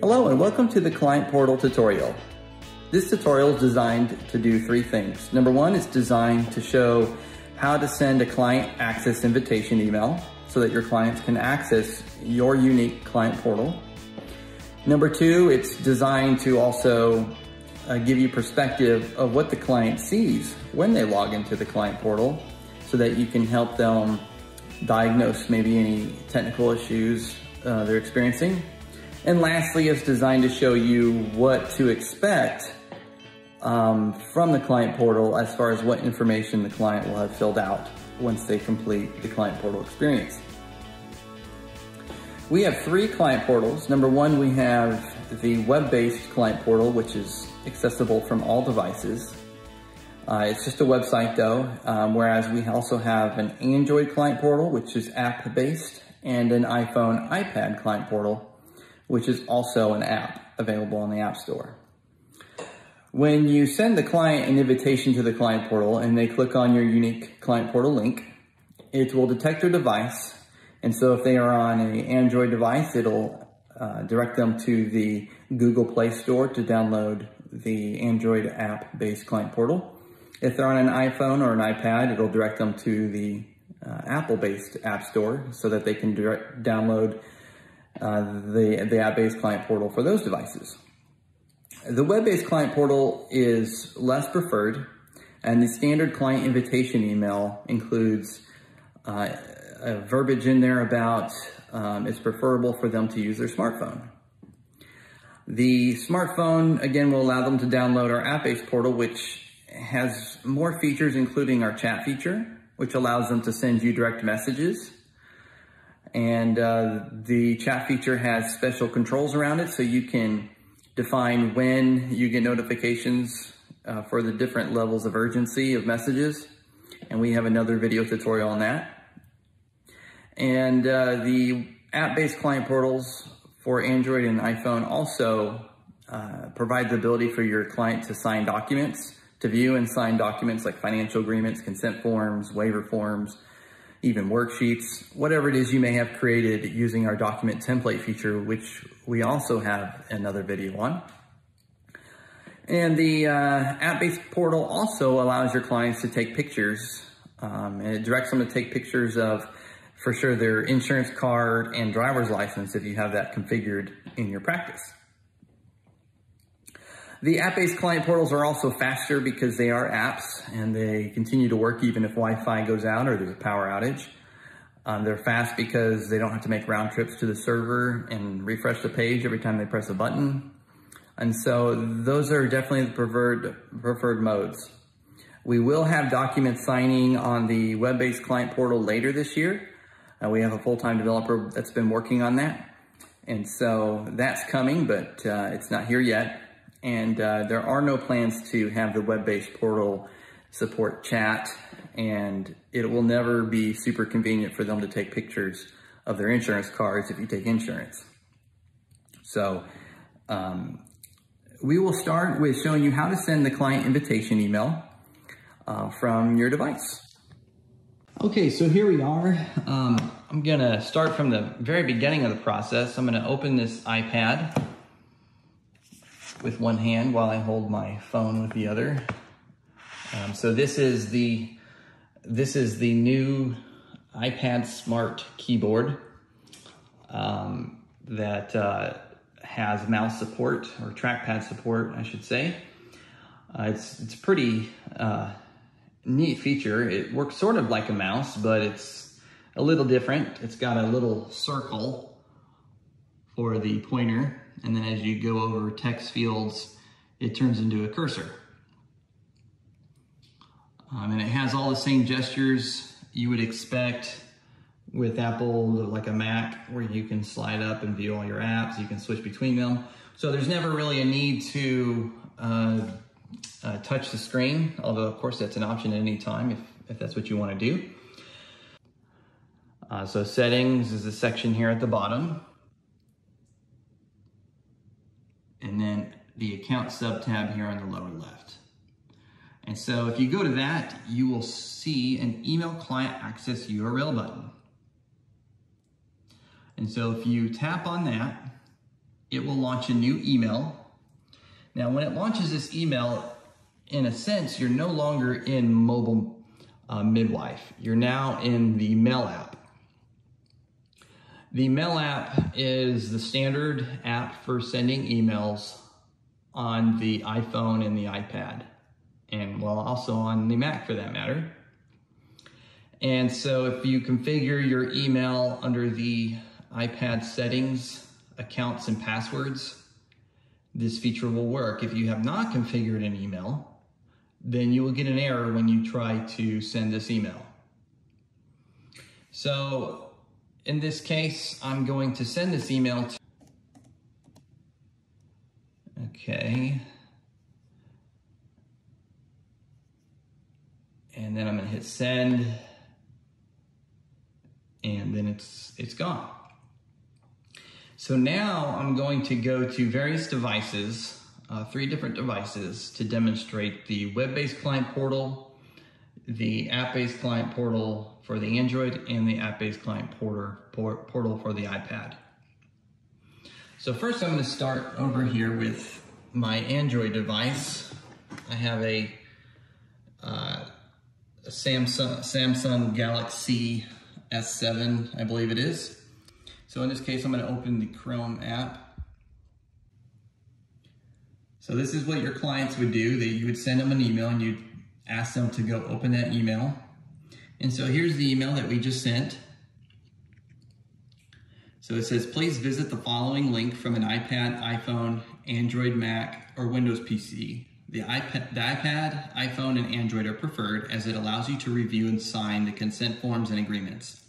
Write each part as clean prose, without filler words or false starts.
Hello and welcome to the Client Portal tutorial. This tutorial is designed to do three things. Number one, it's designed to show how to send a client access invitation email so that your clients can access your unique client portal. Number two, it's designed to also give you perspective of what the client sees when they log into the client portal so that you can help them diagnose maybe any technical issues they're experiencing. And lastly, it's designed to show you what to expect from the client portal as far as what information the client will have filled out once they complete the client portal experience. We have three client portals. Number one, we have the web-based client portal, which is accessible from all devices. It's just a website though, whereas we also have an Android client portal, which is app-based, and an iPhone, iPad client portal, which is also an app available on the App Store. When you send the client an invitation to the client portal and they click on your unique client portal link, it will detect their device. And so if they are on an Android device, it'll direct them to the Google Play Store to download the Android app-based client portal. If they're on an iPhone or an iPad, it'll direct them to the Apple-based App Store so that they can download the app-based client portal for those devices. The web-based client portal is less preferred, and the standard client invitation email includes a verbiage in there about it's preferable for them to use their smartphone. The smartphone, again, will allow them to download our app-based portal, which has more features, including our chat feature, which allows them to send you direct messages. And the chat feature has special controls around it, so you can define when you get notifications for the different levels of urgency of messages. And we have another video tutorial on that. And the app-based client portals for Android and iPhone also provide the ability for your client to sign documents, to view and sign documents like financial agreements, consent forms, waiver forms, even worksheets, whatever it is you may have created using our document template feature, which we also have another video on. And the app-based portal also allows your clients to take pictures, and it directs them to take pictures of, for sure, their insurance card and driver's license if you have that configured in your practice. The app-based client portals are also faster because they are apps and they continue to work even if Wi-Fi goes out or there's a power outage. They're fast because they don't have to make round trips to the server and refresh the page every time they press a button. And so those are definitely the preferred modes. We will have document signing on the web-based client portal later this year. We have a full-time developer that's been working on that. And so that's coming, but it's not here yet. And there are no plans to have the web-based portal support chat, and it will never be super convenient for them to take pictures of their insurance cards if you take insurance. So we will start with showing you how to send the client invitation email from your device. Okay, so here we are. I'm gonna start from the very beginning of the process. I'm gonna open this iPad with one hand while I hold my phone with the other. So this is the new iPad Smart keyboard that has mouse support, or trackpad support, I should say. It's a pretty neat feature. It works sort of like a mouse, but it's a little different. It's got a little circle for the pointer, and then as you go over text fields, it turns into a cursor. And it has all the same gestures you would expect with Apple, like a Mac, where you can slide up and view all your apps, you can switch between them. So there's never really a need to touch the screen, although of course that's an option at any time if that's what you want to do. So settings is a section here at the bottom. And then the account sub tab here on the lower left. And so if you go to that, you will see an email client access URL button. And so if you tap on that, it will launch a new email. Now, when it launches this email, in a sense, you're no longer in Mobile Midwife. You're now in the Mail app. The Mail app is the standard app for sending emails on the iPhone and the iPad, and well, also on the Mac for that matter. And so if you configure your email under the iPad settings, accounts and passwords, this feature will work. If you have not configured an email, then you will get an error when you try to send this email. So in this case, I'm going to send this email to, okay. And then I'm gonna hit send, and then it's gone. So now I'm going to go to various devices, 3 different devices, to demonstrate the web-based client portal, the app-based client portal for the Android, and the app-based client portal for the iPad. So first I'm going to start over here with my Android device. I have a Samsung Galaxy S7, I believe it is. So in this case, I'm going to open the Chrome app. So this is what your clients would do. You would send them an email and you'd ask them to go open that email. And so here's the email that we just sent. So it says, please visit the following link from an iPad, iPhone, Android, Mac, or Windows PC. The iPad, iPhone, and Android are preferred as it allows you to review and sign the consent forms and agreements.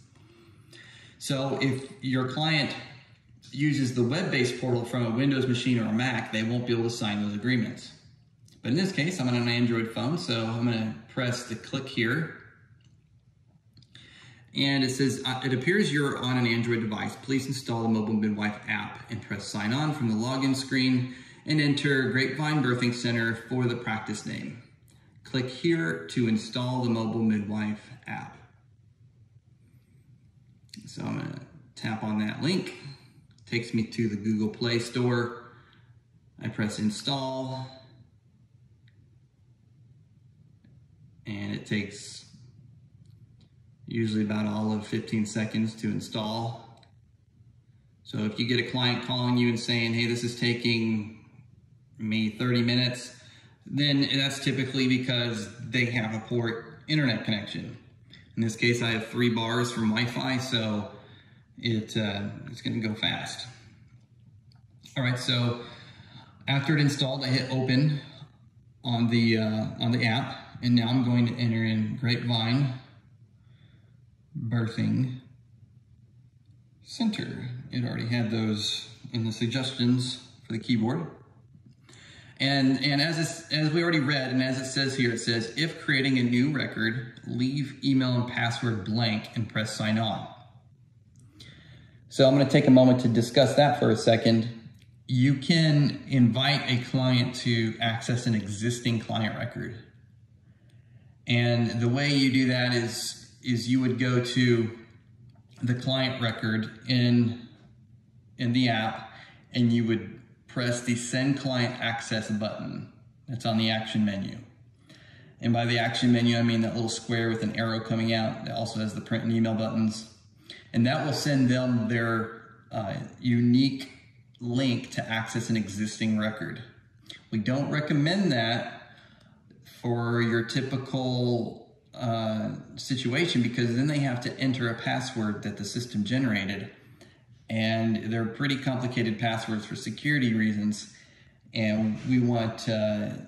So if your client uses the web-based portal from a Windows machine or a Mac, they won't be able to sign those agreements. But in this case, I'm on an Android phone, so I'm going to press the click here. And it says, it appears you're on an Android device. Please install the Mobile Midwife app and press sign on from the login screen and enter Grapevine Birthing Center for the practice name. Click here to install the Mobile Midwife app. So I'm going to tap on that link. It takes me to the Google Play Store. I press install. And it takes usually about all of 15 seconds to install. So if you get a client calling you and saying, hey, this is taking me 30 minutes, then that's typically because they have a poor internet connection. In this case, I have 3 bars from Wi-Fi, so it's going to go fast. All right, so after it installed, I hit open on the app, and now I'm going to enter in Grapevine Birthing Center. It already had those in the suggestions for the keyboard. And as we already read, and as it says here, it says, if creating a new record, leave email and password blank and press sign on. So I'm going to take a moment to discuss that for a second. You can invite a client to access an existing client record. And the way you do that is you would go to the client record in the app, and you would press the Send Client Access button that's on the action menu. And by the action menu, I mean that little square with an arrow coming out that also has the print and email buttons. And that will send them their unique link to access an existing record. We don't recommend that for your typical situation, because then they have to enter a password that the system generated. And they're pretty complicated passwords for security reasons, and we want to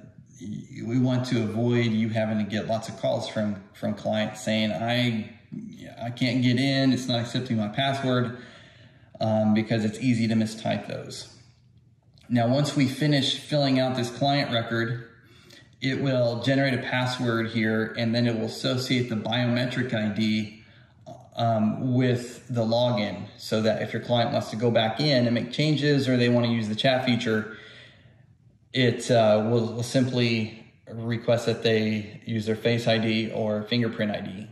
avoid you having to get lots of calls from clients saying, I can't get in, it's not accepting my password, because it's easy to mistype those. Now, once we finish filling out this client record, it will generate a password here, and then it will associate the biometric ID with the login, so that if your client wants to go back in and make changes, or they want to use the chat feature, it will simply request that they use their Face ID or fingerprint ID.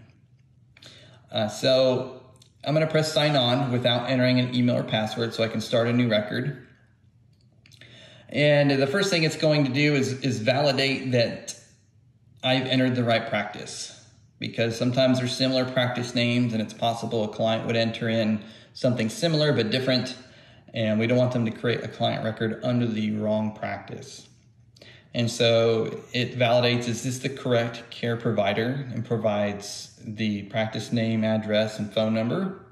So I'm going to press sign on without entering an email or password so I can start a new record. And the first thing it's going to do is validate that I've entered the right practice, because sometimes there's similar practice names and it's possible a client would enter in something similar but different, and we don't want them to create a client record under the wrong practice. And so it validates, is this the correct care provider, and provides the practice name, address, and phone number.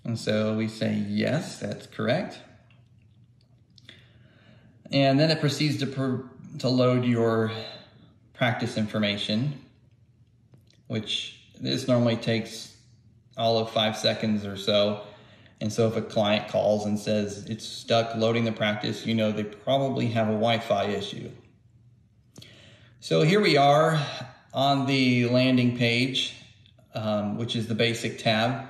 And so we say, yes, that's correct. And then it proceeds to load your practice information, which this normally takes all of 5 seconds or so. And so if a client calls and says it's stuck loading the practice, you know they probably have a Wi-Fi issue. So here we are on the landing page, which is the basic tab.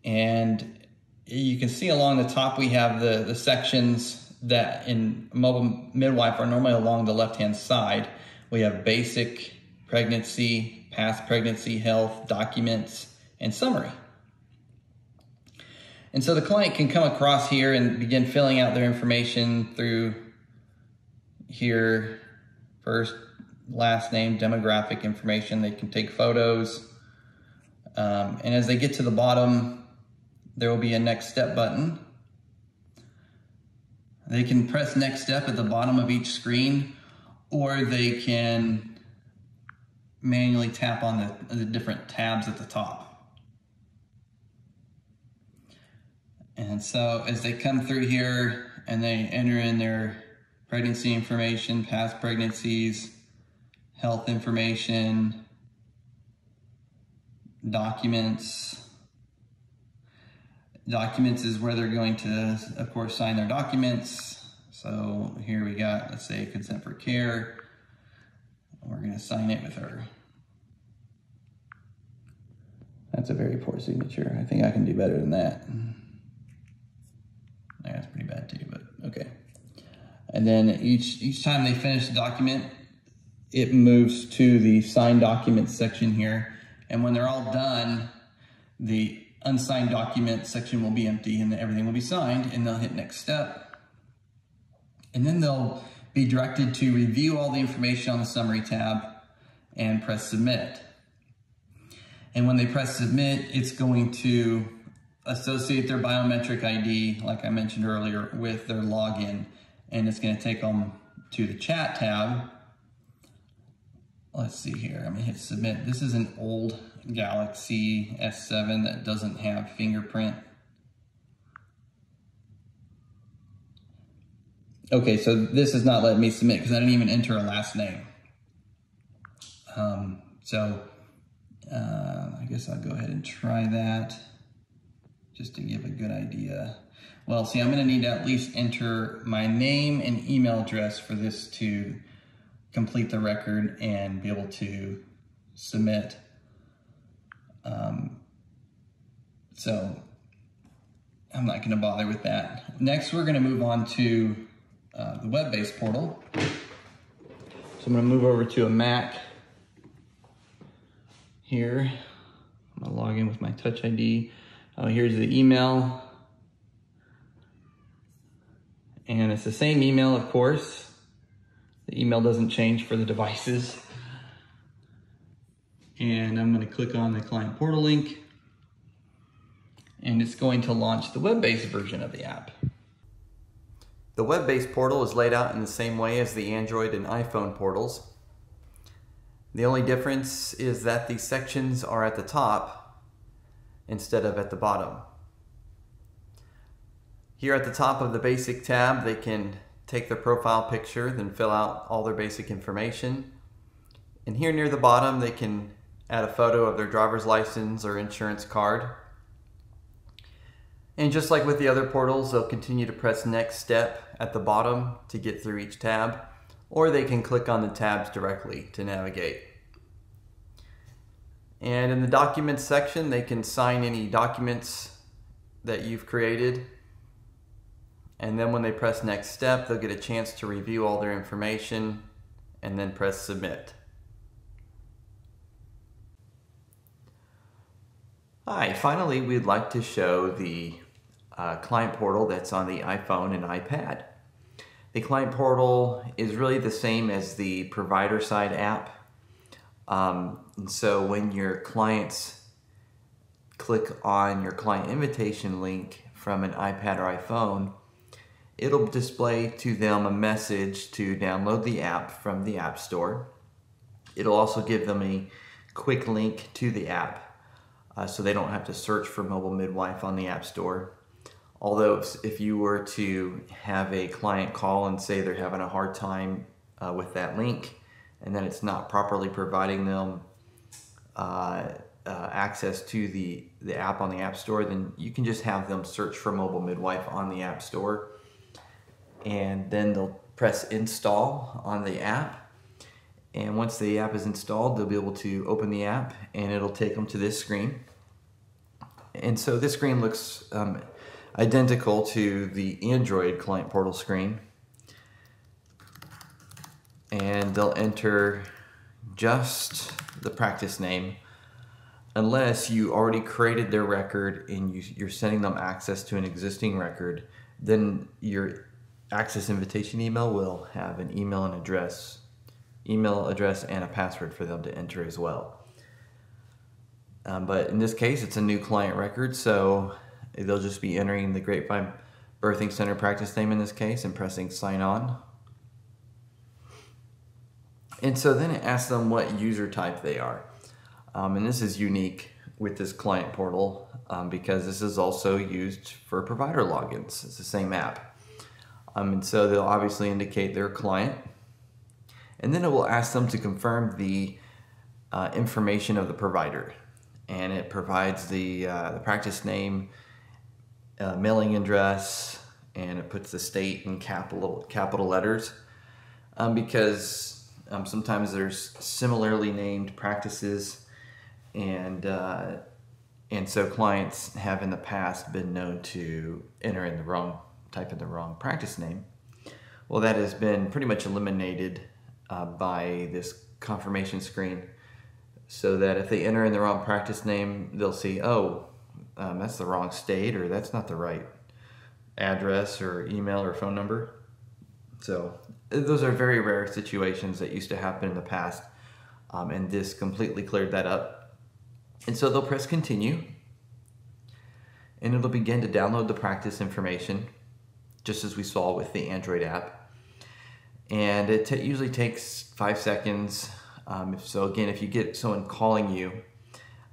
And you can see along the top we have the sections that in mobile midwife are normally along the left-hand side. We have basic, pregnancy, past pregnancy, health, documents, and summary. And so the client can come across here and begin filling out their information through here, first, last name, demographic information. They can take photos. And as they get to the bottom, there will be a next step button. They can press next step at the bottom of each screen, or they can manually tap on the different tabs at the top. And so as they come through here and they enter in their pregnancy information, past pregnancies, health information, documents. Documents is where they're going to, of course, sign their documents. So here we got, let's say, consent for care. We're going to sign it with her. That's a very poor signature. I think I can do better than that. That's pretty bad too, but okay. And then each time they finish the document, it moves to the signed documents section here. And when they're all done, the unsigned document section will be empty and everything will be signed, and they'll hit next step. And then they'll be directed to review all the information on the summary tab and press submit. And when they press submit, it's going to associate their biometric ID, like I mentioned earlier, with their login. And it's going to take them to the chat tab. Let's see here, I'm gonna hit submit. This is an old Galaxy S7 that doesn't have fingerprint. Okay, so this is not letting me submit because I didn't even enter a last name. I guess I'll go ahead and try that just to give a good idea. Well, see, I'm gonna need to at least enter my name and email address for this to complete the record and be able to submit. So I'm not gonna bother with that. Next, we're gonna move on to the web-based portal. So I'm gonna move over to a Mac here. I'm gonna log in with my Touch ID. Here's the email. And it's the same email, of course. The email doesn't change for the devices. And I'm going to click on the client portal link, and it's going to launch the web-based version of the app. The web-based portal is laid out in the same way as the Android and iPhone portals. The only difference is that these sections are at the top instead of at the bottom. Here at the top of the basic tab, they can take their profile picture, then fill out all their basic information. And here near the bottom, they can add a photo of their driver's license or insurance card. And just like with the other portals, they'll continue to press next step at the bottom to get through each tab, or they can click on the tabs directly to navigate. And in the documents section, they can sign any documents that you've created. And then when they press next step, they'll get a chance to review all their information and then press submit. Hi, finally we'd like to show the client portal that's on the iPhone and iPad. The client portal is really the same as the provider side app. And so when your clients click on your client invitation link from an iPad or iPhone, it'll display to them a message to download the app from the App Store. It'll also give them a quick link to the app so they don't have to search for Mobile Midwife on the App Store. Although if you were to have a client call and say they're having a hard time with that link and then it's not properly providing them access to the app on the App Store, then you can just have them search for Mobile Midwife on the App Store, and then they'll press install on the app, and once the app is installed they'll be able to open the app and it'll take them to this screen. And so this screen looks identical to the Android client portal screen, and they'll enter just the practice name unless you already created their record and you're sending them access to an existing record. Then your access invitation email will have an email address and a password for them to enter as well. But in this case it's a new client record, so they'll just be entering the Grapevine Birthing Center practice name in this case and pressing sign on. And so then it asks them what user type they are. And this is unique with this client portal because this is also used for provider logins. It's the same app. And so they'll obviously indicate their client. And then it will ask them to confirm the information of the provider. And it provides the practice name, mailing address, and it puts the state in capital letters because sometimes there's similarly named practices, and so clients have in the past been known to type in the wrong practice name. Well, that has been pretty much eliminated by this confirmation screen, so that if they enter in the wrong practice name, they'll see, oh, that's the wrong state, or that's not the right address or email or phone number. So those are very rare situations that used to happen in the past, and this completely cleared that up. And so they'll press continue, and it'll begin to download the practice information, just as we saw with the Android app. And it usually takes 5 seconds. So again, if you get someone calling you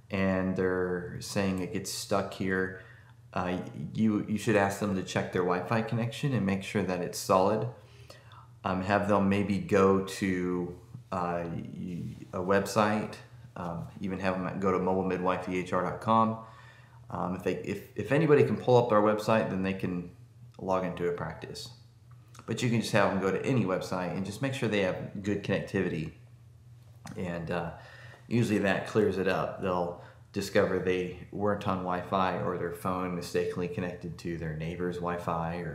and they're saying it gets stuck here, you should ask them to check their Wi-Fi connection and make sure that it's solid. Have them maybe go to a website, even have them go to mobilemidwifeehr.com. If anybody can pull up our website, then they can log into a practice. But you can just have them go to any website and just make sure they have good connectivity. And usually that clears it up. They'll discover they weren't on Wi-Fi, or their phone mistakenly connected to their neighbor's Wi-Fi,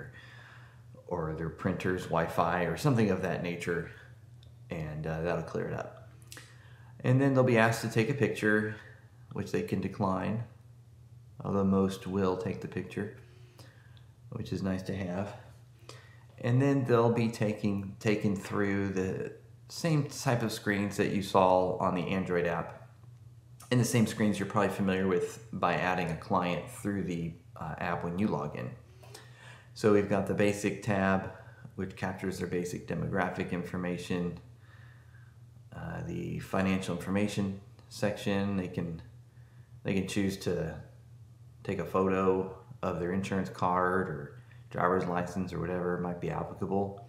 or their printer's Wi-Fi, or something of that nature, and that'll clear it up. And then they'll be asked to take a picture, which they can decline, although most will take the picture, which is nice to have. And then they'll be taken through the same type of screens that you saw on the Android app, and the same screens you're probably familiar with by adding a client through the app when you log in. So we've got the basic tab, which captures their basic demographic information, the financial information section. They can choose to take a photo of their insurance card or driver's license or whatever might be applicable.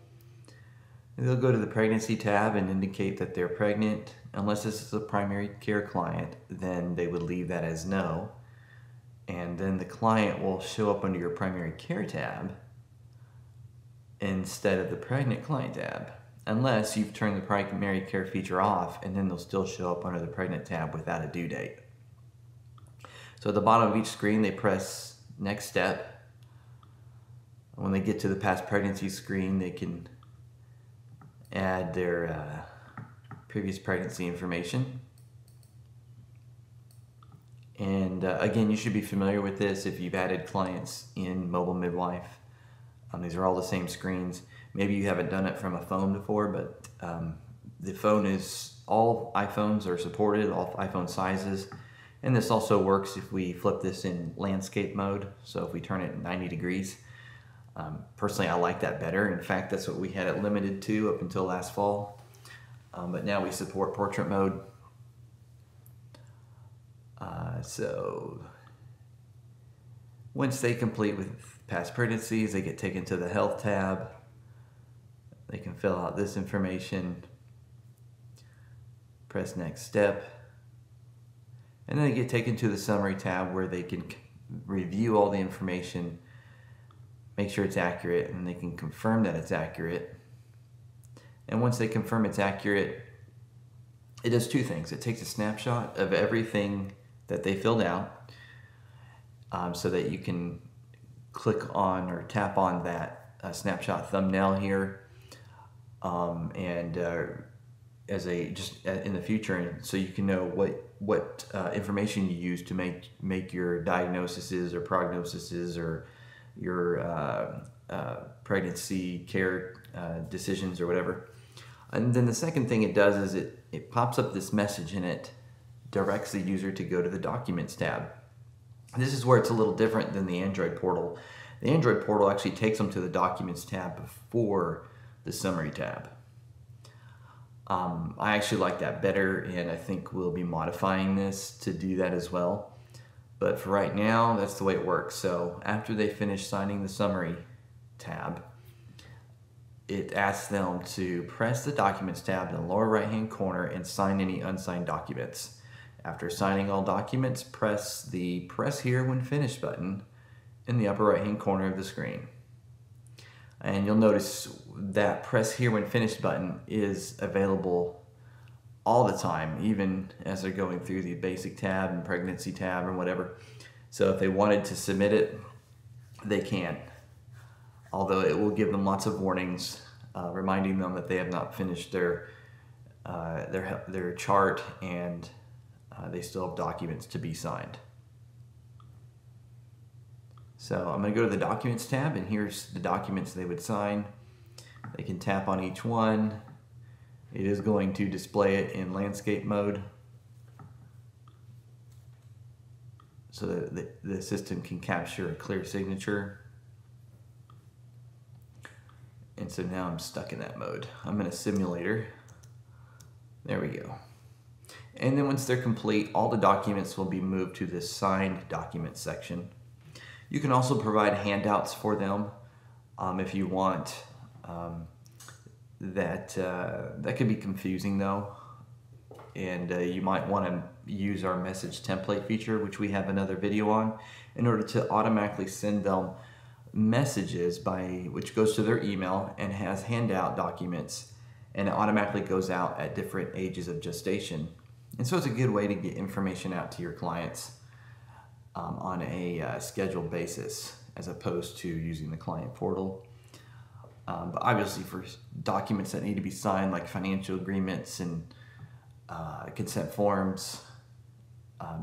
And they'll go to the pregnancy tab and indicate that they're pregnant. Unless this is a primary care client, then they would leave that as no. And then the client will show up under your primary care tab instead of the pregnant client tab, unless you've turned the primary care feature off, and then they'll still show up under the pregnant tab without a due date. So at the bottom of each screen, they press next step. When they get to the past pregnancy screen, they can add their previous pregnancy information. And again, you should be familiar with this if you've added clients in Mobile Midwife. These are all the same screens. Maybe you haven't done it from a phone before, but the phone is, all iPhones are supported, all iPhone sizes. And this also works if we flip this in landscape mode. So if we turn it 90 degrees. Personally, I like that better. In fact, that's what we had it limited to up until last fall. But now we support portrait mode. So once they complete with past pregnancies, they get taken to the health tab. They can fill out this information, press next step, and then they get taken to the summary tab where they can review all the information, make sure it's accurate, and they can confirm that it's accurate. And once they confirm it's accurate, it does two things. It takes a snapshot of everything that they filled out, so that you can click on or tap on that snapshot thumbnail here, as a just in the future, and so you can know what information you use to make your diagnoses or prognoses or your pregnancy care decisions or whatever. And then the second thing it does is it pops up this message, and it directs the user to go to the Documents tab. This is where it's a little different than the Android portal. The Android portal actually takes them to the Documents tab before the Summary tab. I actually like that better, and I think we'll be modifying this to do that as well. But for right now, that's the way it works. So after they finish signing the Summary tab, it asks them to press the Documents tab in the lower right-hand corner and sign any unsigned documents. After signing all documents, press the Press Here When Finished button in the upper right-hand corner of the screen. And you'll notice that Press Here When Finished button is available all the time, even as they're going through the Basic tab and Pregnancy tab or whatever. So if they wanted to submit it, they can. Although it will give them lots of warnings, reminding them that they have not finished their chart, and they still have documents to be signed. So I'm going to go to the Documents tab, and here's the documents they would sign. They can tap on each one. It is going to display it in landscape mode, so that the system can capture a clear signature. And so now I'm stuck in that mode. I'm in a simulator. There we go. And then once they're complete, all the documents will be moved to the Signed Documents section. You can also provide handouts for them if you want. That could be confusing though, and you might want to use our message template feature, which we have another video on, in order to automatically send them messages which goes to their email and has handout documents, and it automatically goes out at different ages of gestation. And so it's a good way to get information out to your clients on a scheduled basis, as opposed to using the client portal. But obviously for documents that need to be signed, like financial agreements and consent forms,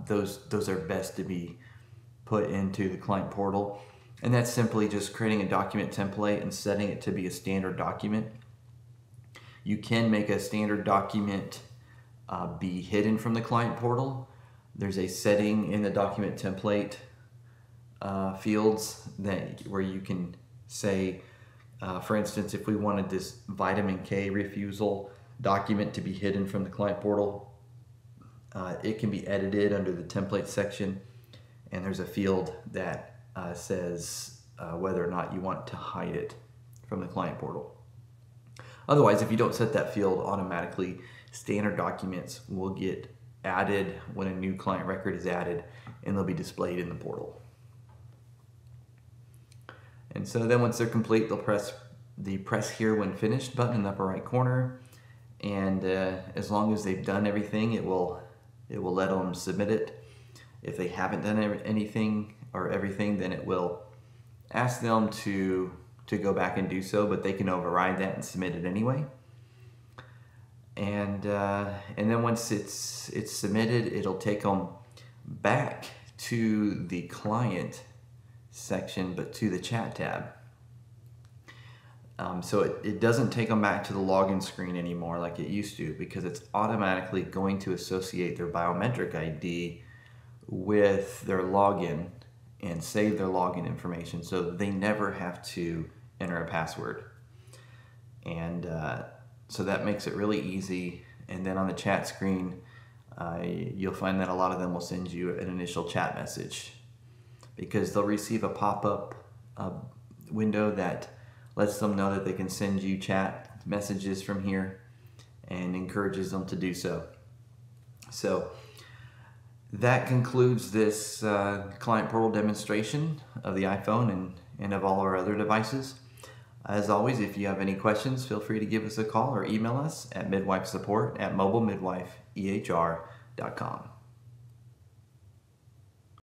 those are best to be put into the client portal. And that's simply just creating a document template and setting it to be a standard document. You can make a standard document be hidden from the client portal. There's a setting in the document template fields where you can say, for instance, if we wanted this vitamin K refusal document to be hidden from the client portal, it can be edited under the template section, and there's a field that says whether or not you want to hide it from the client portal. Otherwise, if you don't set that field, automatically standard documents will get added when a new client record is added, and they'll be displayed in the portal. And so then once they're complete, they'll press the Press Here When Finished button in the upper right corner, and as long as they've done everything, it will let them submit it. If they haven't done anything or everything, then it will ask them to go back and do so, but they can override that and submit it anyway. And then once it's submitted, it'll take them back to the client section, but to the chat tab. So it doesn't take them back to the login screen anymore like it used to, because it's automatically going to associate their biometric ID with their login and save their login information, so they never have to enter a password. And so that makes it really easy. And then on the chat screen, you'll find that a lot of them will send you an initial chat message, because they'll receive a pop-up window that lets them know that they can send you chat messages from here and encourages them to do so. So that concludes this client portal demonstration of the iPhone and of all our other devices. As always, if you have any questions, feel free to give us a call or email us at midwifesupport@mobilemidwifeehr.com.